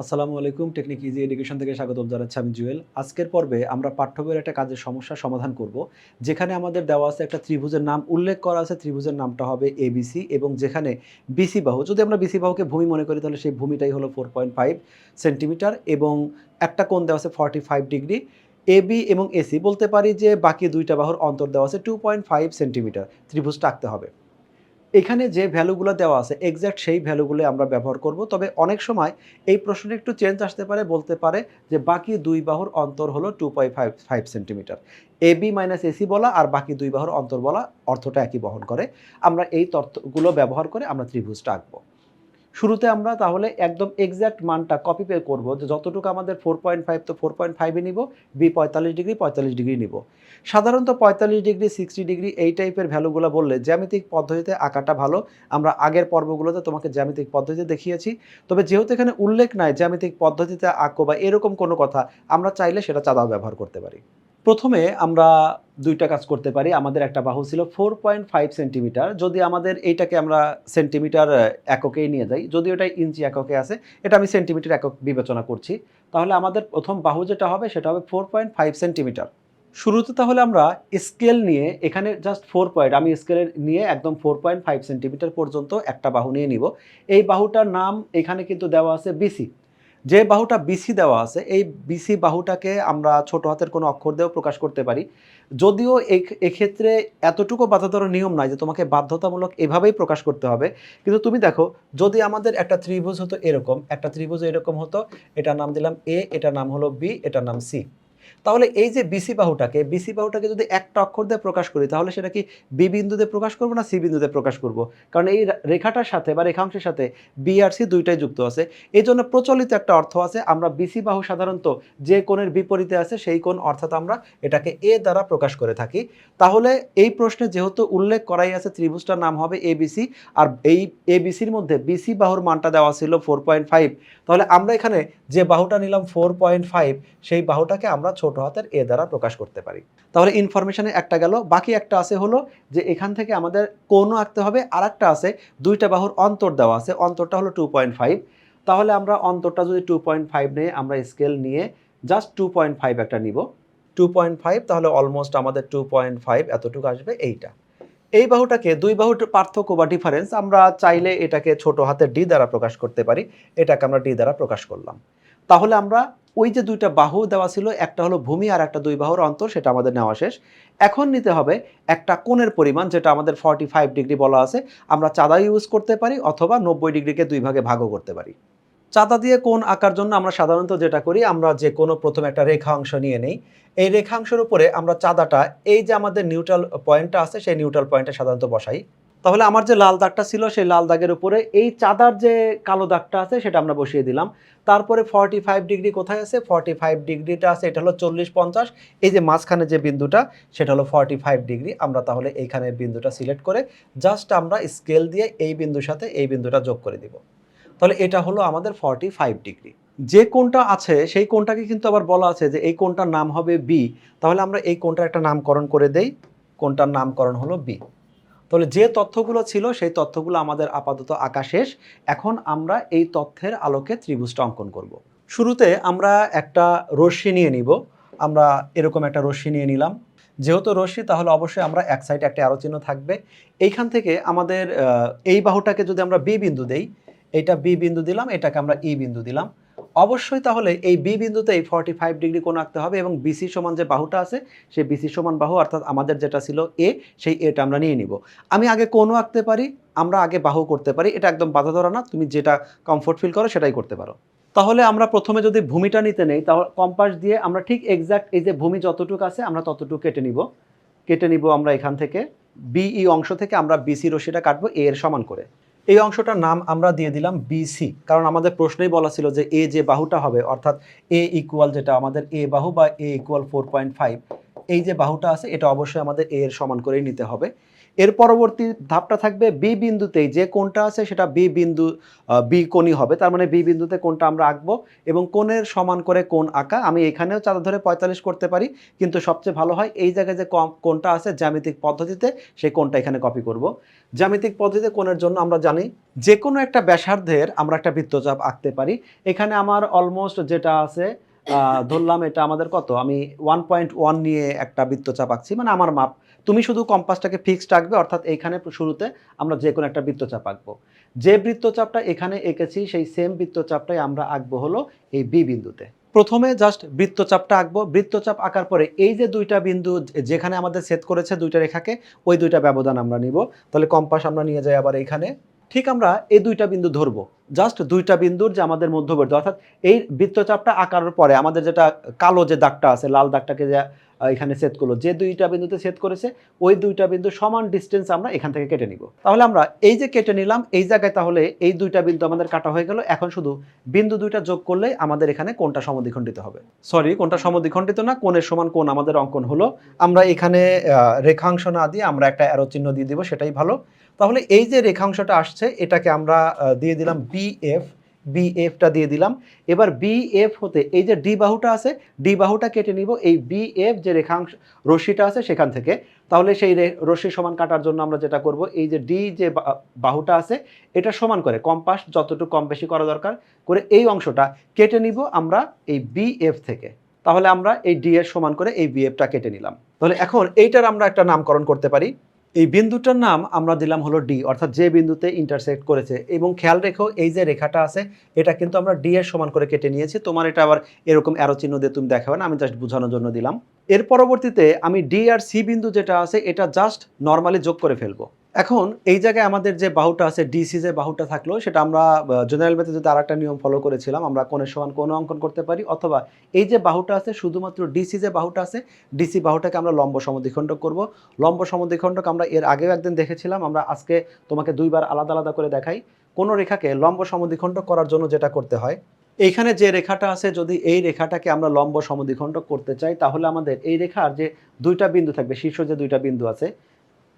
আসসালামু আলাইকুম। Technique easy education থেকে স্বাগতম জানাচ্ছি আমি জুয়েল। আজকের পর্বে আমরা পাঠ্য বইয়ের একটা কাজের সমস্যার সমাধান করব। যেখানে আমাদের দেওয়া আছে একটা ত্রিভুজের নাম উল্লেখ করা আছে, ত্রিভুজের নামটা হবে এবিসি এবং যেখানে বিসি বাহু, যদি আমরা বিসি বাহুকে ভূমি মনে করি তাহলে সেই ভূমিটাই হলো 4.5 সেন্টিমিটার এবং একটা কোণ দেওয়া আছে 45 ডিগ্রি। এবি এবং এসি বলতে পারি যে বাকি দুইটা বাহুর অন্তর দেওয়া আছে 2.5 সেন্টিমিটার। ত্রিভুজটা আঁকতে হবে। এখানে যে ভ্যালুগুলো দেওয়া আছে এক্সাক্ট সেই ভ্যালুগুলো আমরা ব্যবহার করব। তবে অনেক সময় এই প্রশ্নে একটু চেঞ্জ আসতে পারে, বলতে পারে যে বাকি দুই বাহুর অন্তর হলো 2.5 সেন্টিমিটার। এবি মাইনাস এসি বলা আর বাকি দুই বাহুর অন্তর বলা অর্থটা একই বহন করে। আমরা এই তথ্যগুলো ব্যবহার করে আমরা ত্রিভুজটা আঁকবো। শুরুতে আমরা তাহলে একদম এক্সাক্ট মানটা কপি পে করব, যে যতটুকু আমাদের 4.5 তো 4.5 এ নিব, বি 45 ডিগ্রি 45 ডিগ্রি নিব। সাধারণত 45 ডিগ্রি 60 ডিগ্রি এই টাইপের ভ্যালুগুলো বললে জ্যামিতিক পদ্ধতিতে আঁকাটা ভালো। আমরা আগের পর্বগুলোতে তোমাকে জ্যামিতিক পদ্ধতি দেখিয়েছি। তবে যেহেতু এখানে উল্লেখ নাই জ্যামিতিক পদ্ধতিতে আঁকো বা এরকম কোনো কথা, আমরা চাইলে সেটা চাঁদাও ব্যবহার করতে পারি। প্রথমে আমরা ২ টা কাজ করতে পারি। আমাদের একটা বাহু ছিল 4.5 সেন্টিমিটার। যদি আমাদের এইটাকে আমরা সেন্টিমিটার এককেই নিয়ে যাই, যদিও এটা ইঞ্চি এককে আছে, এটা আমি সেন্টিমিটার একক বিবেচনা করছি। তাহলে আমাদের প্রথম বাহু যেটা হবে সেটা হবে 4.5 সেন্টিমিটার। শুরুতে তাহলে আমরা স্কেল নিয়ে এখানে জাস্ট 4 পয়েন্ট আমি স্কেলে নিয়ে একদম 4.5 সেন্টিমিটার পর্যন্ত একটা বাহু নিয়ে নিব। এই বাহুটার নাম এখানে কিন্তু দেওয়া আছে বিসি। যে বাহুটা বিসি দেওয়া আছে এই বিসি বাহুটাকে আমরা ছোট হাতের কোনো অক্ষর দিয়েও প্রকাশ করতে পারি। যদিও এক্ষেত্রে এতটুকু বাঁধাধরা নিয়ম নাই যে তোমাকে বাধ্যতামূলক এভাবেই প্রকাশ করতে হবে। কিন্তু তুমি দেখো, যদি আমাদের একটা ত্রিভুজ হতো এরকম, একটা ত্রিভুজ এরকম হতো, এটার নাম দিলাম এ, এটার নাম হলো বি, এটার নাম সি। তাহলে এই যে বিসি বাহুটাকে যদি একটা অক্ষর দিয়ে প্রকাশ করি তাহলে সেটা কি বি বিন্দুতে প্রকাশ করব না সি বিন্দুতে প্রকাশ করব? কারণ এই রেখাটার সাথে বা রেখাংশের সাথে বি আর সি দুইটাই যুক্ত আছে। এজন্য প্রচলিত একটা অর্থ আছে, আমরা বিসি বাহু সাধারণত যে কোণের বিপরীতে আছে সেই কোণ, অর্থাৎ আমরা এটাকে এ দ্বারা প্রকাশ করে থাকি। তাহলে এই প্রশ্নে যেহেতু উল্লেখ করাই আছে ত্রিভুজটার নাম হবে এবিসি, আর এই এবিসির মধ্যে বিসি বাহুর মানটা দেওয়া ছিল 4.5। তাহলে আমরা এখানে যে বাহুটা নিলাম 4.5, সেই বাহুটাকে আমরা ছোট হাতের এ দ্বারা প্রকাশ করতে পারি। তাহলে ইনফরমেশনে একটা গেল, বাকি একটা আছে হলো যে এখান থেকে আমাদের কোণও আঁকতে হবে, আর একটা আছে দুইটা বাহুর অন্তর দেওয়া আছে, অন্তরটা হলো 2.5। তাহলে আমরা অন্তরটা যদি 2.5 নিয়ে আমরা স্কেল নিয়ে জাস্ট 2.5 একটা নিব, 2.5, তাহলে অলমোস্ট আমাদের 2.5 এতটুকু আসবে এইটা। এই বাহুটাকে দুই বাহুর পার্থক্য বা ডিফারেন্স আমরা চাইলে এটাকে ছোট হাতের ডি দ্বারা প্রকাশ করতে পারি। এটাকে আমরা ডি দ্বারা প্রকাশ করলাম। তাহলে আমরা ওই যে দুইটা বাহু দেওয়া ছিল, একটা হলো ভূমি আর একটা দুই বাহুর অন্তর, সেটা আমাদের নেওয়া শেষ। এখন নিতে হবে একটা কোণের পরিমাণ, যেটা আমাদের 45 ডিগ্রি বলা আছে। আমরা চাঁদা ইউজ করতে পারি অথবা 90 ডিগ্রিকে দুই ভাগে ভাগও করতে পারি। চাঁদা দিয়ে কোণ আঁকার জন্য আমরা সাধারণত যেটা করি, আমরা যে কোনো প্রথমে একটা রেখা অংশ নিয়ে নেই। এই রেখাংশের উপরে আমরা চাঁদাটা, এই যে আমাদের নিউট্রাল পয়েন্টটা আছে সেই নিউট্রাল পয়েন্টে সাধারণত বসাই। তাহলে আমার যে লাল দাগটা ছিল সেই লাল দাগের উপরে এই চাঁদার যে কালো দাগটা আছে সেটা আমরা বসিয়ে দিলাম। তারপরে 45 ডিগ্রি কোথায় আছে? 45 ডিগ্রিটা আছে, এটা হলো 40-50। এই যে মাঝখানে যে বিন্দুটা সেটা হলো 45 ডিগ্রি। আমরা তাহলে এইখানে বিন্দুটা সিলেক্ট করে জাস্ট আমরা স্কেল দিয়ে এই বিন্দুর সাথে এই বিন্দুটা যোগ করে দিব। তাহলে এটা হলো আমাদের 45 ডিগ্রি। যে কোণটা আছে সেই কোণটাকে কিন্তু আবার বলা আছে যে এই কোণটার নাম হবে বি। তাহলে আমরা এই কোণটার একটা নামকরণ করে দেই। কোণটার নামকরণ হলো বি। তাহলে যে তথ্যগুলো ছিল সেই তথ্যগুলো আমাদের আপাতত আঁকা শেষ। এখন আমরা এই তথ্যের আলোকে ত্রিভুজটা অঙ্কন করব। শুরুতে আমরা একটা রশ্মি নিয়ে নিব। আমরা এরকম একটা রশ্মি নিয়ে নিলাম। যেহেতু রশ্মি তাহলে অবশ্যই আমরা এক সাইডে একটা অ্যারো চিহ্ন থাকবে। এইখান থেকে আমাদের এই বাহুটাকে যদি আমরা বি বিন্দু দেই, এইটা বি বিন্দু দিলাম, এটাকে আমরা ই বিন্দু দিলাম। অবশ্যই তাহলে এই বি বিন্দুতে এই 45 ডিগ্রি কোণ আঁকতে হবে এবং বিসি সমান যে বাহুটা আছে সেই বিসি সমান বাহু, অর্থাৎ আমাদের যেটা ছিল এ, সেই এটা আমরা নিয়ে নিব। আমি আগে কোণও আঁকতে পারি, আমরা আগে বাহু করতে পারি, এটা একদম বাধা ধরা না, তুমি যেটা কমফোর্ট ফিল করো সেটাই করতে পারো। তাহলে আমরা প্রথমে যদি ভূমিটা নিতে নেই, তাহলে কম্পাস দিয়ে আমরা ঠিক এক্সাক্ট এই যে ভূমি যতটুকু আছে আমরা ততটুকু কেটে নিব আমরা এখান থেকে। বিই অংশ থেকে আমরা বিসি রশ্মিটা কাটবো এ এর সমান করে। এই অংশটার নাম আমরা দিয়ে দিলাম বিসি, কারণ আমাদের প্রশ্নেই বলা ছিল যে এ যে বাহুটা হবে, অর্থাৎ এ ইকুয়াল যেটা আমাদের এ বাহু বা এ ইকুয়াল 4.5, এই যে বাহুটা আছে এটা অবশ্যই আমাদের এ এর সমান করেই নিতে হবে। এর পরবর্তী ধাপটা থাকবে বি বিন্দুতেই যে কোণটা আছে সেটা বি বিন্দু বি কোণই হবে, তার মানে বি বিন্দুতে কোণটা আমরা আঁকবো এবং কোণের সমান করে কোণ আঁকা। আমি এখানেও চাঁদা ধরে 45 করতে পারি, কিন্তু সবচেয়ে ভালো হয় এই জায়গায় যে কোণটা আছে জ্যামিতিক পদ্ধতিতে সেই কোণটা এখানে কপি করব। জ্যামিতিক পদ্ধতিতে কোণের জন্য আমরা জানি যে কোনো একটা ব্যাসার্ধের আমরা একটা বৃত্তচাপ আঁকতে পারি। এখানে আমার অলমোস্ট যেটা আছে ধরলাম এটা আমাদের কত, আমি 1.1 নিয়ে একটা বৃত্তচাপ আঁকছি, মানে আমার মাপ। তুমি শুধু কম্পাসটাকে ফিক্সড রাখবে, অর্থাৎ এইখানে শুরুতে আমরা যে কোনো একটা বৃত্তচাপ আঁকবো। যে বৃত্তচাপটা এখানে এঁকেছি সেই সেম বৃত্তচাপটাই আমরা আঁকবো হলো এই বি বিন্দুতে। প্রথমে জাস্ট বৃত্তচাপটা আঁকবো। বৃত্তচাপ আঁকার পরে এই যে দুইটা বিন্দু যেখানে আমাদের সেট করেছে দুইটা রেখাকে, ওই দুইটা ব্যবধান আমরা নিব। তাহলে কম্পাস আমরা নিয়ে যাই আবার এইখানে। ঠিক আমরা এই দুইটা বিন্দু ধরবো, জাস্ট দুইটা বিন্দুর যে আমাদের মধ্যবর্তী, অর্থাৎ এই বৃত্তচাপটা আঁকার পরে আমাদের যেটা কালো যে দাগটা আছে, লাল দাগটাকে যে এখানে সেট করলো, যে দুইটা বিন্দুতে সেট করেছে ওই দুইটা বিন্দু সমান ডিস্টেন্স আমরা এখান থেকে কেটে নিব। তাহলে আমরা এই যে কেটে নিলাম এই জায়গায়, তাহলে এই দুইটা বিন্দু আমাদের কাটা হয়ে গেল। এখন শুধু বিন্দু দুইটা যোগ করলে আমাদের এখানে কোণটা সমদ্বিখণ্ডিত হবে। সরি, কোণটা সমদ্বিখণ্ডিত না, কোণের সমান কোণ আমাদের অঙ্কন হলো। আমরা এখানে রেখাংশ না দিয়ে আমরা একটা অ্যারো চিহ্ন দিয়ে দিব, সেটাই ভালো। তাহলে এই যে রেখাংশটা আসছে এটাকে আমরা দিয়ে দিলাম বিএফ, বিএফটা দিয়ে দিলাম। এবার বিএফ হতে এই যে ডি বাহুটা আছে, ডি বাহুটা কেটে নিব এই বিএফ যে রেখাংশ রশ্মিটা আছে সেখান থেকে। তাহলে সেই রশ্মি সমান কাটার জন্য আমরা যেটা করব, এই যে ডি যে বাহুটা আছে এটা সমান করে কম্পাস যতটুকু কম বেশি করা দরকার করে এই অংশটা কেটে নিব আমরা এই বিএফ থেকে। তাহলে আমরা এই ডি এর সমান করে এই বিএফটা কেটে নিলাম। তাহলে এখন এইটার আমরা একটা নামকরণ করতে পারি। এই বিন্দুটার নাম আমরা দিলাম হলো ডি, অর্থাৎ যে বিন্দুতে ইন্টারসেক্ট করেছে। এবং খেয়াল রেখো এই যে রেখাটা আছে এটা কিন্তু আমরা ডি এর সমান করে কেটে নিয়েছি। তোমার এটা আবার এরকম অ্যারো চিহ্ন দিয়ে তুমি দেখাবে না, আমি জাস্ট বোঝানোর জন্য দিলাম। এর পরবর্তীতে আমি ডি আর সি বিন্দু যেটা আছে এটা জাস্ট নর্মালি যোগ করে ফেলবো। এখন এই জায়গায় আমাদের যে বাহুটা আছে ডিসি যে বাহুটা থাকলো সেটা আমরা জেনারেল ম্যাথে যদি আরেকটা নিয়ম ফলো করেছিলাম, আমরা কোণের সমান কোণ অঙ্কন করতে পারি, অথবা এই যে বাহুটা আছে শুধুমাত্র ডিসি যে বাহুটা আছে ডিসি বাহুটাকে আমরা লম্ব সমদ্বিখণ্ডক করব। লম্ব সমদ্বিখণ্ডক আমরা এর আগেও একদিন দেখেছিলাম, আমরা আজকে তোমাকে দুইবার আলাদা আলাদা করে দেখাই। কোনো রেখাকে লম্ব সমদ্বিখণ্ডক করার জন্য যেটা করতে হয়, এইখানে যে রেখাটা আছে যদি এই রেখাটাকে আমরা লম্ব সমদ্বিখণ্ডক করতে চাই তাহলে আমাদের এই রেখার যে দুইটা বিন্দু থাকবে, শীর্ষ যে দুইটা বিন্দু আছে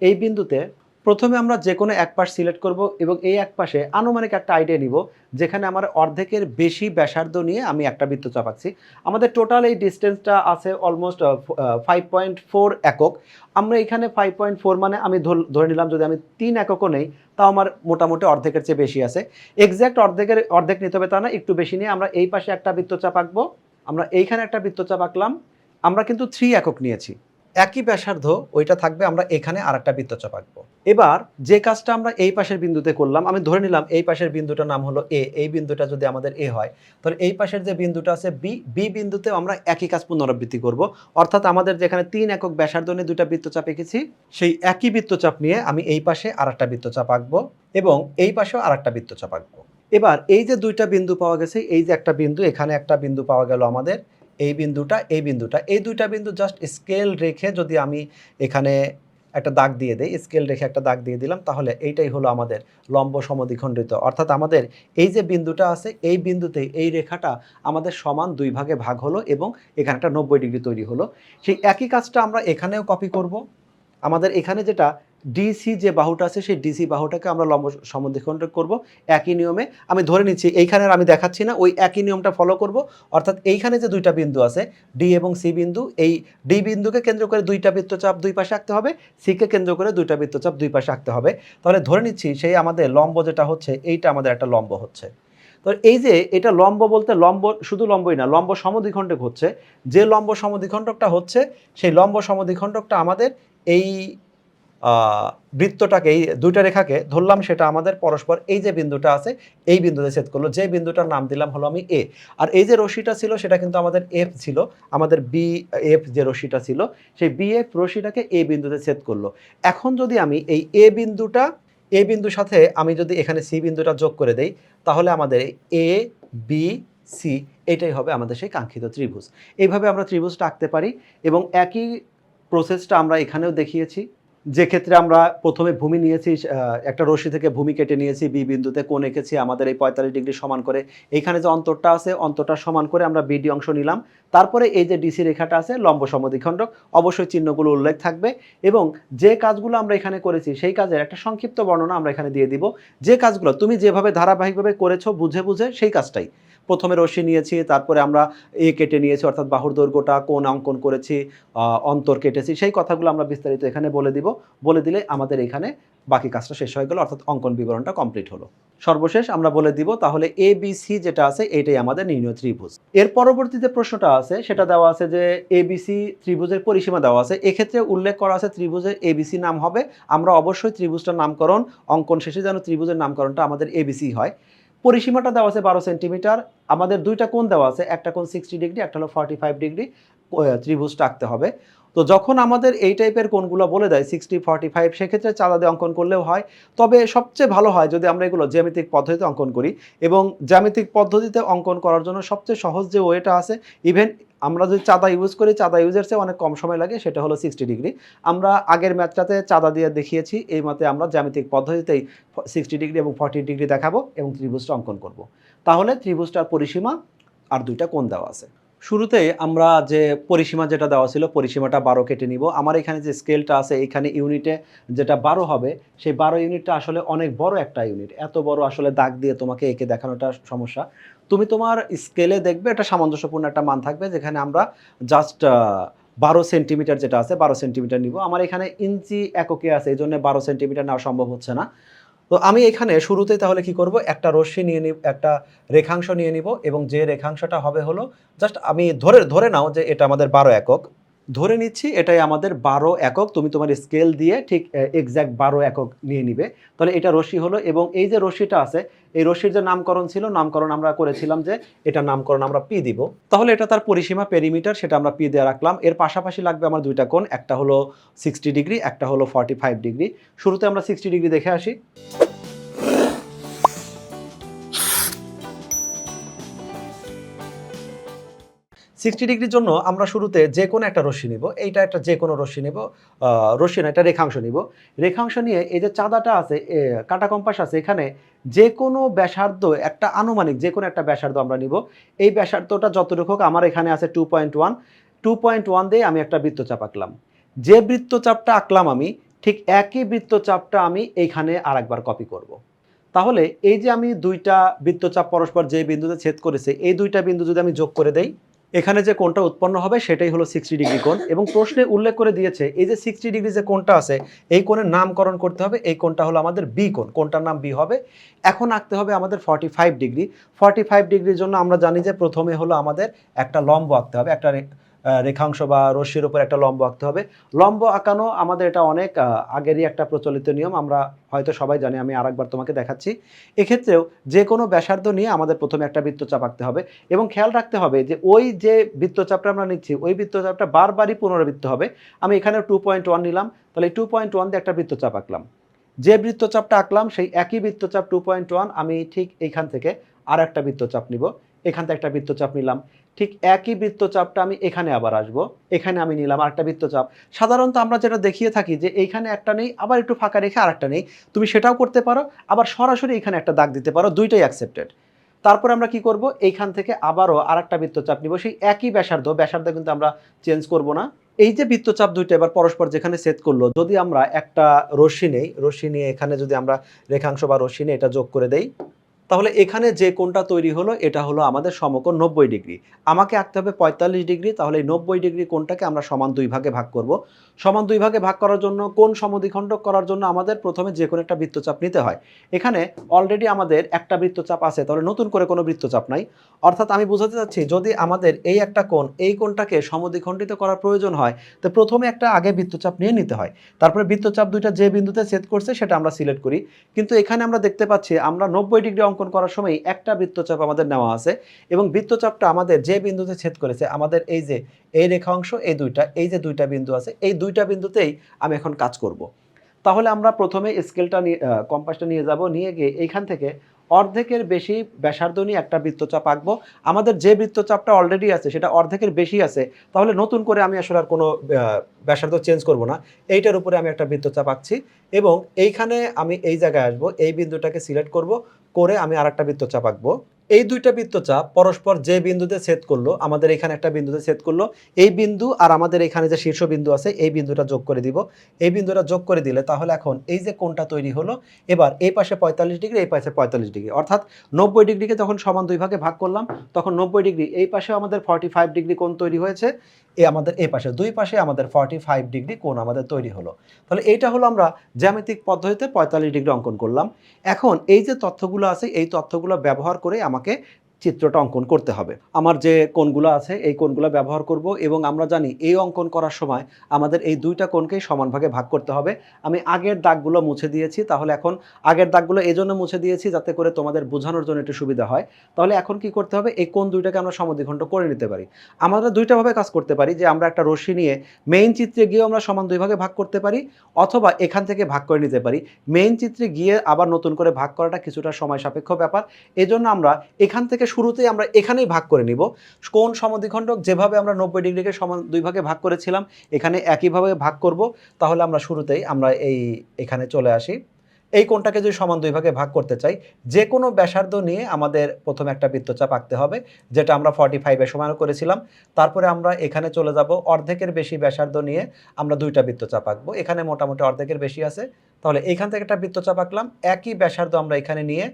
এই বিন্দুতে প্রথমে আমরা যে কোনো এক পাশ সিলেক্ট করব এবং এই এক পাশে আনুমানিক একটা আইডিয়া নিব যেখানে আমার অর্ধেকের বেশি ব্যাসার্ধ নিয়ে আমি একটা বৃত্তচাপ আঁকছি। আমাদের টোটাল এই ডিস্টেন্সটা আছে অলমোস্ট 5.4 একক। আমরা এখানে 5.4 মানে আমি ধরে নিলাম যদি আমি 3 এককও নেই তাও আমার মোটামুটি অর্ধেকের চেয়ে বেশি আছে। এক্স্যাক্ট অর্ধেক নিতে হবে তা না, একটু বেশি নিয়ে আমরা এই পাশে একটা বৃত্তচাপ আঁকবো। আমরা এইখানে একটা বৃত্তচাপ আঁকলাম, আমরা কিন্তু 3 একক নিয়েছি। একই ব্যাসার্ধ ওইটা থাকবে, আমরা এখানে আরেকটা বৃত্তচাপ আঁকবো। এবার যে কাজটা আমরা এই পাশের বিন্দুতে করলাম, আমি ধরে নিলাম এই পাশের বিন্দুটার নাম হলো এ। এই বিন্দুটা যদি আমাদের এ হয় তাহলে এই পাশের যে বিন্দুটা আছে বি, বি বিন্দুতেও আমরা একই কাজ পুনরাবৃত্তি করব। অর্থাৎ আমাদের যেখানে 3 একক ব্যাসার্ধ নিয়ে দুইটা বৃত্তচাপ এঁকেছি সেই একই বৃত্তচাপ নিয়ে আমি এই পাশে আরেকটা বৃত্তচাপ আঁকবো এবং এই পাশেও আরেকটা বৃত্তচাপ আঁকবো। এবার এই যে দুইটা বিন্দু পাওয়া গেছে, এই যে একটা বিন্দু, এখানে একটা বিন্দু পাওয়া গেল আমাদের, এই বিন্দুটা এই বিন্দুটা, এই দুইটা বিন্দু জাস্ট স্কেল রেখে যদি আমি এখানে একটা দাগ দিয়ে দেই, স্কেল রেখে একটা দাগ দিয়ে দিলাম, তাহলে এইটাই হলো আমাদের লম্ব সমদ্বিখণ্ডিত। অর্থাৎ আমাদের এই যে বিন্দুটা আছে এই বিন্দুতে এই রেখাটা আমাদের সমান দুই ভাগে ভাগ হলো এবং এখানে একটা 90 ডিগ্রি তৈরি হলো। সেই একই কাজটা আমরা এখানেও কপি করব। আমাদের এখানে যেটা ডিসি যে বাহুটা আছে সেই ডিসি বাহুটাকে আমরা লম্ব সমদ্বিখণ্ডক করব একই নিয়মে। আমি ধরে নিচ্ছি এইখানের আমি দেখাচ্ছি না, ওই একই নিয়মটা ফলো করব। অর্থাৎ এইখানে যে দুইটা বিন্দু আছে ডি এবং সি বিন্দু, এই ডি বিন্দুকে কেন্দ্র করে দুইটা বৃত্তচাপ দুই পাশে আঁকতে হবে, সিকে কেন্দ্র করে দুইটা বৃত্তচাপ দুই পাশে আঁকতে হবে। তাহলে ধরে নিচ্ছি সেই আমাদের লম্ব যেটা হচ্ছে এইটা আমাদের একটা লম্ব হচ্ছে। তো এই যে এটা লম্ব বলতে লম্ব শুধু লম্বই না, লম্ব সমদ্বিখণ্ডক হচ্ছে। যে লম্ব সমদ্বিখণ্ডকটা হচ্ছে সেই লম্ব সমদ্বিখণ্ডকটা আমাদের এই বৃত্তটাকে, এই দুইটা রেখাকে ধরলাম সেটা আমাদের পরস্পর এই যে বিন্দুটা আছে এই বিন্দুতে ছেদ করলো, যে বিন্দুটার নাম দিলাম হলো আমি এ। আর এই যে রশ্মিটা ছিল সেটা কিন্তু আমাদের এফ ছিল, আমাদের বি এফ যে রশ্মিটা ছিল সেই বি এফ রশ্মিটাকে এ বিন্দুতে ছেদ করলো। এখন যদি আমি এই এ বিন্দুর সাথে আমি যদি এখানে সি বিন্দুটা যোগ করে দেই তাহলে আমাদের এ বি সি এটাই হবে আমাদের সেই কাঙ্ক্ষিত ত্রিভুজ। এইভাবে আমরা ত্রিভুজটা আঁকতে পারি এবং একই প্রসেসটা আমরা এখানেও দেখিয়েছি। যে ক্ষেত্রে আমরা প্রথমে ভূমি নিয়েছি, একটা রশ্মি থেকে ভূমি কেটে নিয়েছি, বি বিন্দুতে কোণ এঁকেছি আমাদের এই ৪৫ ডিগ্রি সমান করে। এইখানে যে অন্তরটা আছে অন্তরটা সমান করে আমরা বিডি অংশ নিলাম। তারপরে এই যে ডিসি রেখাটা আছে লম্ব সমদ্বিখণ্ডক, অবশ্যই চিহ্নগুলো উল্লেখ থাকবে এবং যে কাজগুলো আমরা এখানে করেছি সেই কাজের একটা সংক্ষিপ্ত বর্ণনা আমরা এখানে দিয়ে দিব। যে কাজগুলো তুমি যেভাবে ধারাবাহিকভাবে করেছো বুঝে বুঝে সেই কাজটাই। প্রথমে রশ্মি নিয়েছি, তারপরে আমরা কেটে নিয়েছি অর্থাৎ বাহুর দৈর্ঘ্যটা, কোণ অঙ্কন করেছি, অন্তর কেটেছি, সেই কথাগুলো আমরা বিস্তারিত এখানে বলে দিব। বলে দিলে আমাদের এখানে বাকি কাজটা শেষ হয়ে গেল, অর্থাৎ অঙ্কন বিবরণটা কমপ্লিট হলো। সর্বশেষ আমরা বলে দিব তাহলে এবিসি যেটা আছে এটাই আমাদের নির্ণয় ত্রিভুজ। এর পরবর্তীতে প্রশ্নটা আছে, সেটা দেওয়া আছে যে এবিসি ত্রিভুজের পরিসীমা দেওয়া আছে। এক্ষেত্রে উল্লেখ করা আছে ত্রিভুজের এবিসি নাম হবে। আমরা অবশ্যই ত্রিভুজটার নামকরণ অঙ্কন শেষে যেন ত্রিভুজের নামকরণটা আমাদের এবিসি হয়। পরিসীমাটা দেওয়া আছে ১২ সেন্টিমিটার। আমাদের দুইটা কোণ দেওয়া আছে, একটা কোণ 60 ডিগ্রি, একটা হলো 45 ডিগ্রি। ত্রিভুজটা আঁকতে হবে। তো যখন আমাদের এই টাইপের কোণগুলো বলে দেয় 60, 45, সেক্ষেত্রে চাঁদা দিয়ে অঙ্কন করলেও হয়। তবে সবচেয়ে ভালো হয় যদি আমরা এগুলো জ্যামিতিক পদ্ধতিতে অঙ্কন করি, এবং জ্যামিতিক পদ্ধতিতে অঙ্কন করার জন্য সবচেয়ে সহজ যে ওয়েটা আছে, ইভেন আমরা যদি চাঁদা ইউজ করি, চাঁদা ইউজের চেয়ে অনেক কম সময় লাগে, সেটা হলো 60 ডিগ্রি। আমরা আগের ম্যাথটাতে চাঁদা দিয়ে দেখিয়েছি, এই মতে আমরা জ্যামিতিক পদ্ধতিতেই 60 ডিগ্রি এবং 40 ডিগ্রি দেখাবো এবং ত্রিভুজটা অঙ্কন করব। তাহলে ত্রিভুজটার পরিসীমা আর দুইটা কোণ দেওয়া আছে। শুরুতেই আমরা যে পরিসীমা যেটা দেওয়া ছিল পরিসীমাটা ১২ কেটে নিব। আমার এখানে যে স্কেলটা আছে এখানে ইউনিটে যেটা ১২ হবে, সেই ১২ ইউনিটটা আসলে অনেক বড় একটা ইউনিট। এত বড় আসলে দাগ দিয়ে তোমাকে এঁকে দেখানোটা সমস্যা। তুমি তোমার স্কেলে দেখবে এটা সামঞ্জস্যপূর্ণ একটা মান থাকবে, যেখানে আমরা জাস্ট ১২ সেন্টিমিটার যেটা আছে ১২ সেন্টিমিটার নিব। আমার এখানে ইঞ্চি এককে আছে, এইজন্য ১২ সেন্টিমিটার নেওয়া সম্ভব হচ্ছে না। তো আমি এখানে শুরুতেই তাহলে কি করব, একটা রশ্মি নিয়ে নিব, একটা রেখাংশ নিয়ে নিব এবং যে রেখাংশটা হবে হলো জাস্ট আমি ধরে ধরে নাও যে এটা আমাদের ১২ একক। ধরে নিচ্ছি এটাই আমাদের ১২ একক। তুমি তোমার স্কেল দিয়ে ঠিক এক্সাক্ট ১২ একক নিয়ে নিবে। তাহলে এটা রশ্মি হলো এবং এই যে রশ্মিটা আছে এই রশ্মির যে নামকরণ ছিল, নামকরণ আমরা করেছিলাম যে এটার নামকরণ আমরা পি দিব। তাহলে এটা তার পরিসীমা পেরিমিটার, সেটা আমরা পি দিয়ে রাখলাম। এর পাশাপাশি লাগবে আমার দুইটা কোণ, একটা হলো 60 ডিগ্রি, একটা হলো 45 ডিগ্রি। শুরুতে আমরা 60 ডিগ্রি দেখে আসি। 60 ডিগ্রির জন্য আমরা শুরুতে যে কোনো একটা রশ্মি নিব। এইটা একটা যে কোনো রশ্মি নিব, রশ্মি না, এটা রেখাংশ নিব। রেখাংশ নিয়ে এই যে চাঁদাটা আছে, কাঁটা কম্পাস আছে, এখানে যে কোনো ব্যাসার্ধ, একটা আনুমানিক যে কোনো একটা ব্যাসার্ধ আমরা নিব। এই ব্যাসার্ধটা যতটুকু হোক, আমার এখানে আছে 2.1, 2.1 দিয়ে আমি একটা বৃত্তচাপ আঁকলাম। যে বৃত্তচাপটা আঁকলাম আমি, ঠিক একই বৃত্তচাপটা আমি এইখানে আরেকবার কপি করব। তাহলে এই যে আমি দুইটা বৃত্তচাপ পরস্পর যে বিন্দুতে ছেদ করেছে, এই দুইটা বিন্দু যদি আমি যোগ করে দেই, এখানে যে কোণটা উৎপন্ন হবে সেটাই হলো 60 ডিগ্রি কোণ। এবং প্রশ্নে উল্লেখ করে দিয়েছে এই যে 60 ডিগ্রি যে কোণটা আছে এই কোণের নামকরণ করতে হবে। এই কোণটা হলো আমাদের বি কোণ, কোণটার নাম বি হবে। এখন আঁকতে হবে আমাদের 45 ডিগ্রি। 45 ডিগ্রির জন্য আমরা জানি যে প্রথমে হলো আমাদের একটা লম্ব আঁকতে হবে, একটা রেখাংশ বা রশ্মির উপর একটা লম্ব আঁকতে হবে। লম্ব আঁকানো আমাদের এটা অনেক আগেরই একটা প্রচলিত নিয়ম, আমরা হয়তো সবাই জানি, আমি আরেকবার তোমাকে দেখাচ্ছি। এক্ষেত্রেও যে কোনো ব্যাসার্ধ নিয়ে আমাদের প্রথমে একটা বৃত্তচাপ আঁকতে হবে এবং খেয়াল রাখতে হবে যে ওই যে বৃত্তচাপটা আমরা নিচ্ছি ওই বৃত্তচাপটা বারবারই পুনরাবৃত্ত হবে। আমি এখানে 2.1 নিলাম, তাহলে 2.1 দিয়ে একটা বৃত্তচাপ আঁকলাম। যে বৃত্তচাপটা আঁকলাম সেই একই বৃত্তচাপ 2.1 আমি ঠিক এইখান থেকে আর একটা বৃত্তচাপ নিব। এখান থেকে একটা বৃত্তচাপ নিলাম। ঠিক একই বৃত্তচাপটা আমি এখানে আবার আসব। এখানে আমি নিলাম আরেকটা বৃত্তচাপ। সাধারণত আমরা যেটা দেখিয়ে থাকি যে এইখানে একটা নেই, আবার একটু ফাঁকা রেখে আরেকটা নেই। তুমি সেটাও করতে পারো, আবার সরাসরি এখানে একটা দাগ দিতে পারো, দুইটাই অ্যাকসেপ্টেড। তারপরে আমরা কি করব, এইখান থেকে আবারও আরেকটা বৃত্তচাপ নিব, সেই একই ব্যাসার্ধ কিন্তু আমরা চেঞ্জ করব না। এই যে বৃত্তচাপ দুইটা এবার পরস্পর যেখানে ছেদ করলো, যদি আমরা একটা রশ্মি নেই, রশ্মি নিয়ে এখানে যদি আমরা রেখাংশ বা রশ্মি নিয়ে এটা যোগ করে দেই, তাহলে এখানে যে কোণটা তৈরি হলো এটা হলো আমাদের সমকোণ 90 ডিগ্রি। আমাকে আঁকতে হবে 45 ডিগ্রি। তাহলে এই 90 ডিগ্রি কোণটাকে আমরা সমান দুই ভাগে ভাগ করব। সমান দুই ভাগে ভাগ করার জন্য, কোণ সমদ্বিখণ্ডক করার জন্য আমাদের প্রথমে যে কোনো একটা বৃত্তচাপ নিতে হয়। এখানে অলরেডি আমাদের একটা বৃত্তচাপ আছে, তাহলে নতুন করে কোনো বৃত্তচাপ নাই। অর্থাৎ আমি বোঝাতে চাচ্ছি যদি আমাদের এই একটা কোণ, এই কোণটাকে সমদ্বিখণ্ডিত করার প্রয়োজন হয়, তো প্রথমে একটা আগে বৃত্তচাপ নিয়ে নিতে হয়। তারপরে বৃত্তচাপ দুইটা যে বিন্দুতে ছেদ করছে সেটা আমরা সিলেক্ট করি। কিন্তু এখানে আমরা দেখতে পাচ্ছি আমরা 90 ডিগ্রি অঙ্কন করার সময় একটা বৃত্তচাপ আমাদের নেওয়া আছে এবং বৃত্তচাপটা আমাদের যে বিন্দুতে ছেদ করেছে, আমাদের এই যে এই রেখাংশ, এই দুইটা, এই যে দুইটা বিন্দু আছে, এই দুইটা বিন্দুতেই আমি এখন কাজ করব। তাহলে আমরা প্রথমে স্কেলটা নিয়ে কম্পাসটা নিয়ে যাব, নিয়ে গিয়ে এইখান থেকে অর্ধেকের বেশি ব্যাসার্ধ নিয়ে একটা বৃত্তচাপ আঁকবো। আমাদের যে বৃত্তচাপটা অলরেডি আছে সেটা অর্ধেকের বেশি আছে, তাহলে নতুন করে আমি আসলে আর কোনো ব্যাসার্ধ চেঞ্জ করব না। এইটার উপরে আমি একটা বৃত্তচাপ আঁকছি এবং এইখানে আমি এই জায়গায় আসবো, এই বিন্দুটাকে সিলেক্ট করব, করে আমি আরেকটা বৃত্তচাপ আঁকবো। এই দুইটা বৃত্তচাপ পরস্পর যে বিন্দুতে ছেদ করলো, আমাদের এখানে একটা বিন্দুতে ছেদ করলো, এই বিন্দু আর আমাদের এখানে যে শীর্ষবিন্দু আছে এই বিন্দুটা যোগ করে দিব। এই বিন্দুটা যোগ করে দিলে তাহলে এখন এই যে কোণটা তৈরি হলো, এবার এই পাশে 45 ডিগ্রি, এই পাশে 45 ডিগ্রি, অর্থাৎ 90 ডিগ্রিকে যখন সমান দুই ভাগে ভাগ করলাম তখন 90 ডিগ্রি এই পাশে আমাদের 45 ডিগ্রি কোণ তৈরি হয়েছে, আমাদের এই পাশে দুই পাশে আমাদের 45 ডিগ্রি কোণ আমাদের তৈরি হলো। তাহলে এইটা হলো আমরা জ্যামিতিক পদ্ধতিতে 45 ডিগ্রি অঙ্কন করলাম। এখন এই যে তথ্যগুলো আছে এই তথ্যগুলো ব্যবহার করে আমাকে চিত্রটা অঙ্কন করতে হবে। আমার যে কোণগুলো আছে এই কোণগুলো ব্যবহার করব এবং আমরা জানি এই অঙ্কন করার সময় আমাদের এই দুইটা কোণকেই সমান ভাগে ভাগ করতে হবে। আমি আগের দাগগুলো মুছে দিয়েছি, তাহলে এখন আগের দাগগুলো এজন্য মুছে দিয়েছি যাতে করে তোমাদের বোঝানোর জন্য একটু সুবিধা হয়। তাহলে এখন কি করতে হবে, এই কোণ দুইটাকে আমরা সমদ্বিখণ্ড করে নিতে পারি। আমরা দুইটা ভাবে কাজ করতে পারি, যে আমরা একটা রশ্মি নিয়ে মেইন চিত্রে গিয়েও আমরা সমান দুই ভাগে ভাগ করতে পারি, অথবা এখান থেকে ভাগ করে নিতে পারি। মেইন চিত্রে গিয়ে আবার নতুন করে ভাগ করাটা কিছুটা সময় সাপেক্ষ ব্যাপার, এজন্য আমরা এখান থেকে শুরুতেই আমরা এখানেই ভাগ করে নিব। কোণ সমদ্বিখণ্ডক যেভাবে আমরা 90 ডিগ্রিকে সমান দুই ভাগে ভাগ করেছিলাম এখানে একইভাবে ভাগ করব। তাহলে আমরা শুরুতেই আমরা এখানে চলে আসি। এই কোণটাকে যদি সমান দুই ভাগে ভাগ করতে চাই, যে কোনো ব্যাসার্ধ নিয়ে আমাদের প্রথমে একটা বৃত্তচাপ আঁকতে হবে, যেটা আমরা 45 সমান করেছিলাম। তারপরে আমরা এখানে চলে যাব, অর্ধেকের বেশি ব্যাসার্ধ নিয়ে আমরা দুইটা বৃত্তচাপ আঁকবো। এখানে মোটামুটি অর্ধেকের বেশি আছে, তাহলে এখান থেকে একটা বৃত্তচাপ আঁকলাম। একই ব্যাসার্ধ আমরা এখানে নিয়ে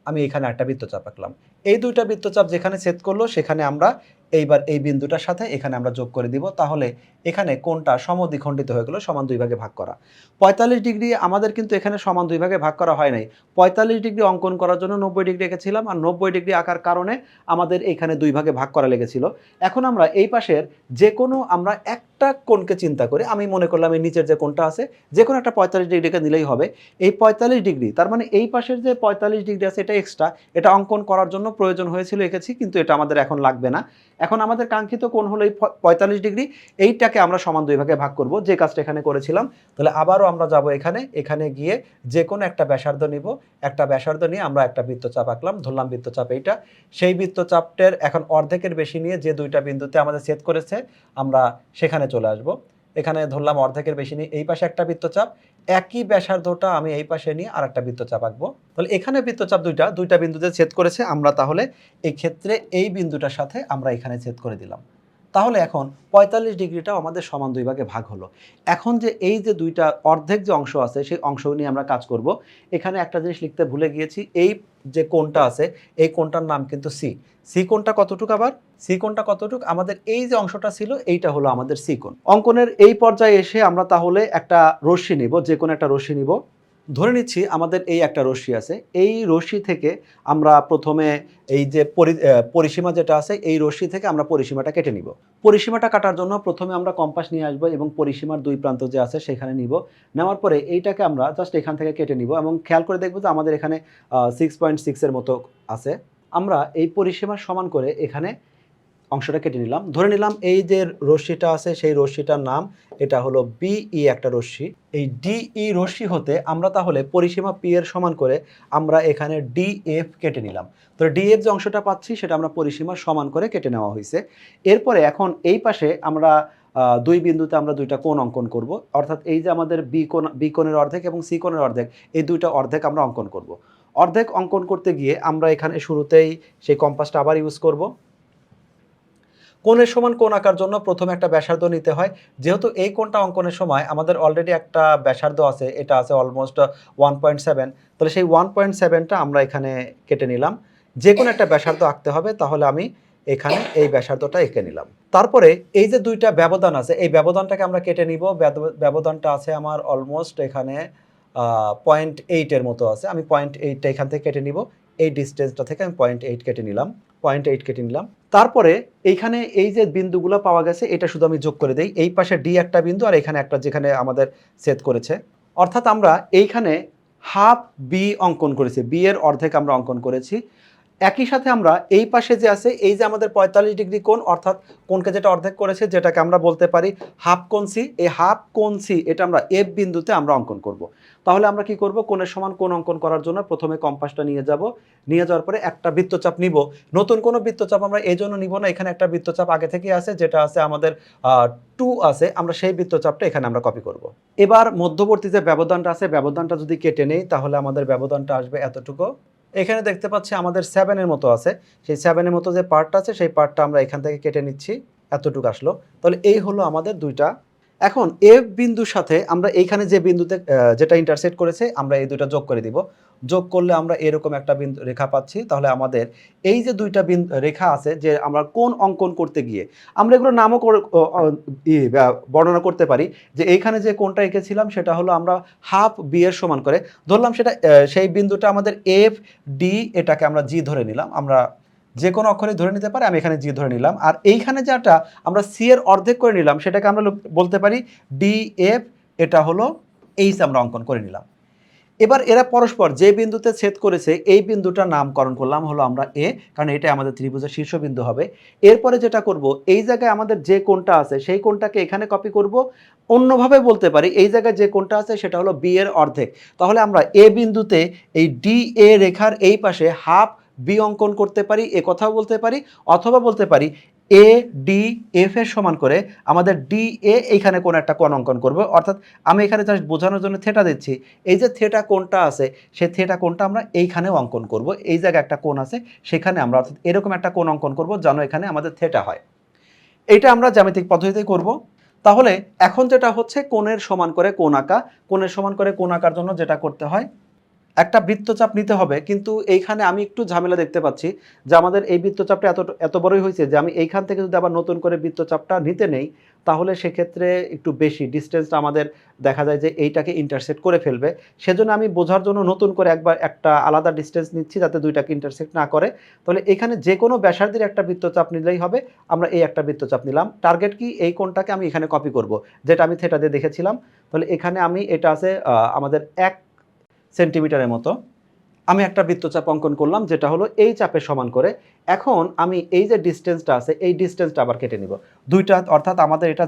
আমি এখানে একটা বৃত্তচাপ আঁকলাম। এই দুইটা বৃত্তচাপ যেখানে ছেদ করলো সেখানে আমরা এইবার এই বিন্দুটার সাথে এখানে আমরা যোগ করে দিব। তাহলে এখানে কোণটা সমদ্বিখণ্ডিত হয়ে গেল, সমান দুই ভাগে ভাগ করা। 45 ডিগ্রি আমাদের কিন্তু এখানে সমান দুই ভাগে ভাগ করা হয় নাই। 45 ডিগ্রি অঙ্কন করার জন্য 90 ডিগ্রি এঁকেছিলাম, আর 90 ডিগ্রি আঁকার কারণে আমাদের এখানে দুই ভাগে ভাগ করা লেগেছিল। এখন আমরা এই পাশের যে কোনো আমরা একটা কোণকে চিন্তা করে, আমি মনে করলাম এই নিচের যে কোণটা আছে যে কোনো একটা 45 ডিগ্রিকে নিলেই হবে। এই 45 ডিগ্রি, তার মানে এই পাশের যে 45 ডিগ্রি আছে এটা এক্সট্রা, এটা অঙ্কন করার জন্য প্রয়োজন হয়েছিল এঁকেছি, কিন্তু এটা আমাদের এখন লাগবে না। এখন আমাদের কাঙ্ক্ষিত কোণ হলো এই 45 ডিগ্রি, এইটাকে আমরা সমান দুই ভাগে ভাগ করব, যে কাজটা এখানে করেছিলাম। তাহলে আবারও আমরা যাব এখানে গিয়ে যে কোনো একটা ব্যাসার্ধ নিব, একটা ব্যাসার্ধ নিয়ে আমরা একটা বৃত্তচাপ আঁকলাম, ধরলাম বৃত্তচাপ এইটা। সেই বৃত্তচাপের এখন অর্ধেকের বেশি নিয়ে যে দুইটা বিন্দুতে আমাদের ছেদ করেছে আমরা সেখানে চলে আসব। এখানে ধরলাম অর্ধেকের বেশি নিয়ে এই পাশে একটা বৃত্তচাপ, একই ব্যাসার্ধটা আমি এই পাশে নিয়ে আর একটা বৃত্তচাপ আঁকবো। তাহলে এখানে বৃত্তচাপ দুইটা বিন্দুতে ছেদ করেছে, আমরা তাহলে এই ক্ষেত্রে এই বিন্দুটার সাথে আমরা এখানে ছেদ করে দিলাম। তাহলে এখন 45 ডিগ্রিটাও আমাদের সমান দুই ভাগে ভাগ হলো। এখন যে এই যে দুইটা অর্ধেক যে অংশ আছে সেই অংশ নিয়ে আমরা কাজ করব। এখানে একটা জিনিস লিখতে ভুলে গিয়েছি, এই যে কোণটা আছে এই কোণটার নাম কিন্তু সি। সি কোণটা কতটুকু, আবার সি কোণটা কতটুকু, আমাদের এই যে অংশটা ছিল এইটা হলো আমাদের সি কোণ। অঙ্কনের এই পর্যায়ে এসে আমরা তাহলে একটা রশ্মি নিব, যে কোনো একটা রশ্মি নিব। ধরে নিচ্ছি আমাদের এই একটা রশ্মি আছে, এই রশ্মি থেকে আমরা প্রথমে এই যে পরিসীমা যেটা আছে এই রশ্মি থেকে আমরা পরিসীমাটা কেটে নিব। পরিসীমাটা কাটার জন্য প্রথমে আমরা কম্পাস নিয়ে আসবো এবং পরিসীমার দুই প্রান্ত যে আছে সেখানে নিব। নেওয়ার পরে এইটাকে আমরা জাস্ট এখান থেকে কেটে নিব এবং খেয়াল করে দেখবো যে আমাদের এখানে 6.6 এর মতো আছে। আমরা এই পরিসীমার সমান করে এখানে অংশটা কেটে নিলাম। ধরে নিলাম এই যে রশ্মিটা আছে সেই রশ্মিটার নাম এটা হলো বিই একটা রশ্মি। এই ডিই রশ্মি হতে আমরা তাহলে পরিসীমা পি এর সমান করে আমরা এখানে ডিএফ কেটে নিলাম। তো ডিএফ যে অংশটা পাচ্ছি সেটা আমরা পরিসীমার সমান করে কেটে নেওয়া হয়েছে। এরপরে এখন এই পাশে আমরা দুই বিন্দুতে আমরা দুইটা কোণ অঙ্কন করব, অর্থাৎ এই যে আমাদের বি কোণের অর্ধেক এবং সি কোণের অর্ধেক, এই দুইটা অর্ধেক আমরা অঙ্কন করব। অর্ধেক অঙ্কন করতে গিয়ে আমরা এখানে শুরুতেই সেই কম্পাসটা আবার ইউজ করব। কোণের সমান কোণ আঁকার জন্য প্রথমে একটা ব্যাসার্ধ নিতে হয়। যেহেতু এই কোণটা অঙ্কনের সময় আমাদের অলরেডি একটা ব্যাসার্ধ আছে, এটা আছে অলমোস্ট 1.7, তাহলে সেই 1.7টা আমরা এখানে কেটে নিলাম। যে কোনো একটা ব্যাসার্ধ আঁকতে হবে, তাহলে আমি এখানে এই ব্যাসার্ধটা এঁকে নিলাম। তারপরে এই যে দুইটা ব্যবধান আছে এই ব্যবধানটাকে আমরা কেটে নিব। ব্যবধানটা আছে আমার অলমোস্ট এখানে 0.8 মতো আছে, আমি 0.8টা এখান থেকে কেটে নিব। এই ডিস্টেন্সটা থেকে আমি 0.8 কেটে নিলাম, 0.8 কেটে নিলাম। তারপরে এইখানে এই যে বিন্দুগুলো পাওয়া গেছে এটা শুধু আমি যোগ করে দেই। এই পাশে ডি একটা বিন্দু আর এখানে একটা যেখানে আমাদের ছেদ করেছে, অর্থাৎ আমরা এইখানে হাফ বি অঙ্কন করেছি, বি এর অর্ধেক আমরা অঙ্কন করেছি। একই সাথে আমরা এই পাশে যে আছে এই যে আমাদের ৪৫ ডিগ্রি কোণ অর্থাৎ কোণকে যেটা অর্ধেক করেছে যেটাকে আমরা বলতে পারি হাফ কোণ সি, এই হাফ কোণ সি এটা আমরা এফ বিন্দুতে আমরা অঙ্কন করব। তাহলে আমরা কি করব, কোণের সমান কোণ অঙ্কন করার জন্য প্রথমে কম্পাসটা নিয়ে যাব, নিয়ে যাওয়ার পরে একটা বৃত্তচাপ নিব। নতুন কোনো বৃত্তচাপ আমরা এই জন্য নিব না, এখানে একটা বৃত্তচাপ আগে থেকে আছে যেটা আছে আমাদের 2 আছে, আমরা সেই বৃত্তচাপটা এখানে আমরা কপি করব। এবার মধ্যবর্তী যে ব্যবধানটা আছে ব্যবধানটা যদি কেটে নেই তাহলে আমাদের ব্যবধানটা আসবে এতটুকু। এখানে দেখতে পাচ্ছি আমাদের 7 এর মতো আছে, সেই 7 এর মতো যে পার্টটা আছে সেই পার্টটা আমরা এখান থেকে কেটে নিচ্ছি, এতটুকু আসলো। তাহলে এই হলো আমাদের দুইটা। এখন এফ বিন্দুর সাথে আমরা এইখানে যে বিন্দুতে যেটা ইন্টারসেক্ট করেছে আমরা এই দুইটা যোগ করে দিব। যোগ করলে আমরা এরকম একটা বিন্দু রেখা পাচ্ছি। তাহলে আমাদের এই যে দুইটা রেখা আছে যে আমরা কোন অঙ্কন করতে গিয়ে আমরা এগুলো নামও বর্ণনা করতে পারি যে এইখানে যে কোণটা এঁকেছিলাম সেটা হলো আমরা হাফ বি এর সমান করে ধরলাম, সেটা সেই বিন্দুটা আমাদের এফ ডি, এটাকে আমরা জি ধরে নিলাম, আমরা যে কোনো অক্ষরে ধরে নিতে পারি, আমি এখানে জি ধরে নিলাম। আর এইখানে যেটা আমরা সি এর অর্ধেক করে নিলাম সেটাকে আমরা বলতে পারি ডি এফ, এটা হলো এইচ আমরা অঙ্কন করে নিলাম। এবার এরা পরস্পর যে বিন্দুতে ছেদ করেছে এই বিন্দুটার নামকরণ করলাম হলো আমরা এ, কারণ এটা আমাদের ত্রিভুজের শীর্ষবিন্দু হবে। এরপরে যেটা করব, এই জায়গায় আমাদের যে কোণটা আছে সেই কোণটাকে এখানে কপি করব। অন্যভাবে বলতে পারি এই জায়গায় যে কোণটা আছে সেটা হলো বি এর অর্ধেক। তাহলে আমরা এ বিন্দুতে এই ডি এ রেখার এই পাশে হাফ বি অঙ্কন করতে পারি, এ কথাও বলতে পারি, অথবা বলতে পারি এ ডি এফ এর সমান করে আমাদের ডি এ এইখানে কোন একটা কোণ অঙ্কন করব। অর্থাৎ আমি এখানে জাস্ট বোঝানোর জন্য থেটা দিচ্ছি, এই যে থেটা কোণটা আছে সেই থেটা কোণটা আমরা এইখানেও অঙ্কন করব। এই জায়গায় একটা কোণ আছে সেখানে আমরা অর্থাৎ এরকম একটা কোণ অঙ্কন করব যেন এখানে আমাদের থেটা হয়। এইটা আমরা জ্যামিতিক পদ্ধতিতে করব। তাহলে এখন যেটা হচ্ছে কোণের সমান করে কোণ আঁকা। কোণের সমান করে কোণ আঁকার জন্য যেটা করতে হয়, একটা বৃত্তচাপ নিতে হবে, কিন্তু এইখানে আমি একটু ঝামেলা দেখতে পাচ্ছি যে আমাদের এই বৃত্তচাপটা এত বড়ই হয়েছে যে আমি এইখান থেকে যদি আবার নতুন করে বৃত্তচাপটা নিতে নেই তাহলে সেক্ষেত্রে একটু বেশি ডিস্টেন্সটা আমাদের দেখা যায় যে এইটাকে ইন্টারসেক্ট করে ফেলবে। সেজন্য আমি বোঝার জন্য নতুন করে একবার একটা আলাদা ডিস্টেন্স নিচ্ছি যাতে দুইটাকে ইন্টারসেক্ট না করে। তাহলে এখানে যে কোনো ব্যাসার্ধের একটা বৃত্তচাপ নিলেই হবে। আমরা এই একটা বৃত্তচাপ নিলাম, টার্গেট কি এই কোণটাকে আমি এখানে কপি করব, যেটা আমি থেটা দিয়ে দেখেছিলাম। তাহলে এখানে আমি এটা আছে আমাদের 1 সেন্টিমিটারের মতো, আমি একটা বৃত্তচাপ অঙ্কন করলাম যেটা হলো এই চাপের সমান করে। এখন আমি এই যে ডিস্টেন্সটা আছে এই ডিস্টেন্সটা আবার কেটে নিব দুইটা, অর্থাৎ আমাদের এটা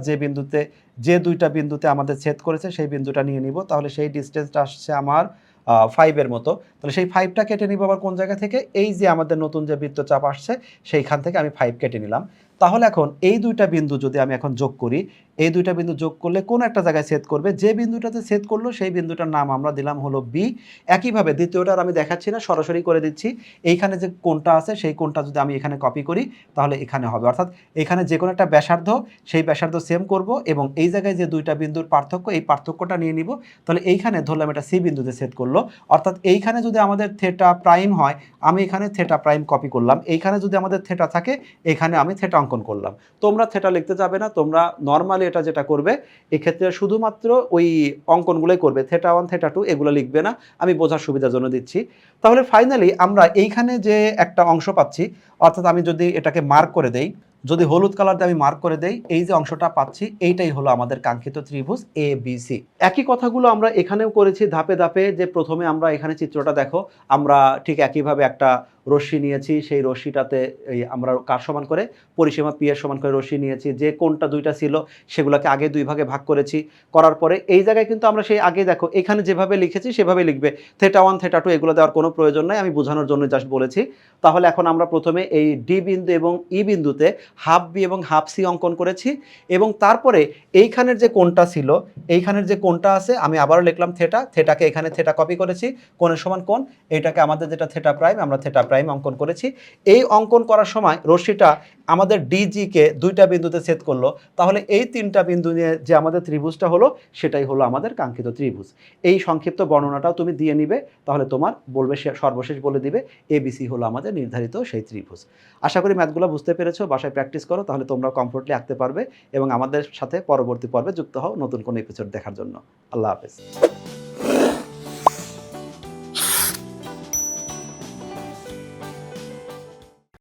যে দুইটা বিন্দুতে আমাদের ছেদ করেছে সেই বিন্দুটা নিয়ে নিব। তাহলে সেই ডিস্টেন্সটা আসছে আমার 5 এর মতো। তাহলে সেই 5টা কেটে নিব আবার কোন জায়গা থেকে, এই যে আমাদের নতুন যে বৃত্তচাপ আসছে সেইখান থেকে আমি 5 কেটে নিলাম। তাহলে এখন এই দুইটা বিন্দু যদি আমি এখন যোগ করি, এই দুইটা বিন্দু যোগ করলে কোন একটা জায়গায় ছেদ করবে, যে বিন্দুটাতে ছেদ করলো সেই বিন্দুটার নাম আমরা দিলাম হলো বি। একইভাবে দ্বিতীয়টার আমি দেখাচ্ছি না, সরাসরি করে দিচ্ছি। এইখানে যে কোণটা আছে সেই কোণটা যদি আমি এখানে কপি করি তাহলে এখানে হবে, অর্থাৎ এখানে যে কোনো একটা ব্যাসার্ধ সেই ব্যাসার্ধ সেম করব এবং এই জায়গায় যে দুইটা বিন্দুর পার্থক্য এই পার্থক্যটা নিয়ে নিব। তাহলে এইখানে ধরলাম এটা সি বিন্দুতে ছেদ করলো, অর্থাৎ এইখানে যদি আমাদের থেটা প্রাইম হয় আমি এখানে থেটা প্রাইম কপি করলাম, এইখানে যদি আমাদের থেটা থাকে এখানে আমি থেটা অঙ্কন করলাম। তোমরা থেটা লিখতে যাবে না, তোমরা নর্মালি এটা যেটা করবে এক্ষেত্রে শুধুমাত্র ওই অঙ্কনগুলোই করবে, থেটা 1 থেটা 2 এগুলো লিখবে না, আমি বোঝার সুবিধার জন্য দিচ্ছি। তাহলে ফাইনালি আমরা এইখানে যে একটা অংশ পাচ্ছি, অর্থাৎ আমি যদি এটাকে মার্ক করে দেই, যদি হলুদ কালার দিয়ে আমি মার্ক করে দেই, এই যে অংশটা পাচ্ছি এইটাই হলো আমাদের কাঙ্ক্ষিত ত্রিভুজ এ বি সি। একই কথাগুলো আমরা এখানেও করেছি ধাপে ধাপে, যে প্রথমে আমরা এখানে চিত্রটা দেখো, আমরা ঠিক একইভাবে একটা রশ্মি নিয়েছি, সেই রশ্মিটাতে এই আমরা কার সমান করে পরিসীমা পি এর সমান করে রশ্মি নিয়েছি, যে কোণটা দুইটা ছিল সেগুলোকে আগে দুই ভাগে ভাগ করেছি। করার পরে এই জায়গায় কিন্তু আমরা সেই আগে দেখো এখানে যেভাবে লিখেছি সেভাবে লিখবে, থেটা 1 থেটা 2 এগুলো দেওয়ার কোনো প্রয়োজন নাই, আমি বোঝানোর জন্য জাস্ট বলেছি। তাহলে এখন আমরা প্রথমে এই ডি বিন্দু এবং ই বিন্দুতে হাফ বি এবং হাফ সি অঙ্কন করেছি এবং তারপরে এইখানের যে কোণটা ছিল, এইখানের যে কোণটা আছে আমি আবারও লিখলাম থেটা, থেটাকে এখানে থেটা কপি করেছি, কোণের সমান কোণ, এইটাকে আমাদের যেটা থেটা প্রাইম আমরা থেটা প্রাইম অঙ্কন করেছি। এই অঙ্কন করার সময় রশ্মিটা আমাদের ডিজিকে দুইটা বিন্দুতে ছেদ করলো, তাহলে এই তিনটা বিন্দু নিয়ে যে আমাদের ত্রিভুজটা হলো সেটাই হলো আমাদের কাঙ্ক্ষিত ত্রিভুজ। এই সংক্ষিপ্ত বর্ণনাটাও তুমি দিয়ে নিবে, তাহলে তোমার বলবে সর্বশেষ বলে দিবে এবিসি হলো আমাদের নির্ধারিত সেই ত্রিভুজ। আশা করি ম্যাথগুলো বুঝতে পেরেছো, বাসায় প্র্যাকটিস করো, তাহলে তোমরা কমফোর্টলি আঁকতে পারবে এবং আমাদের সাথে পরবর্তী পর্বে যুক্ত হও নতুন কোনো এপিসোড দেখার জন্য। আল্লাহ হাফেজ।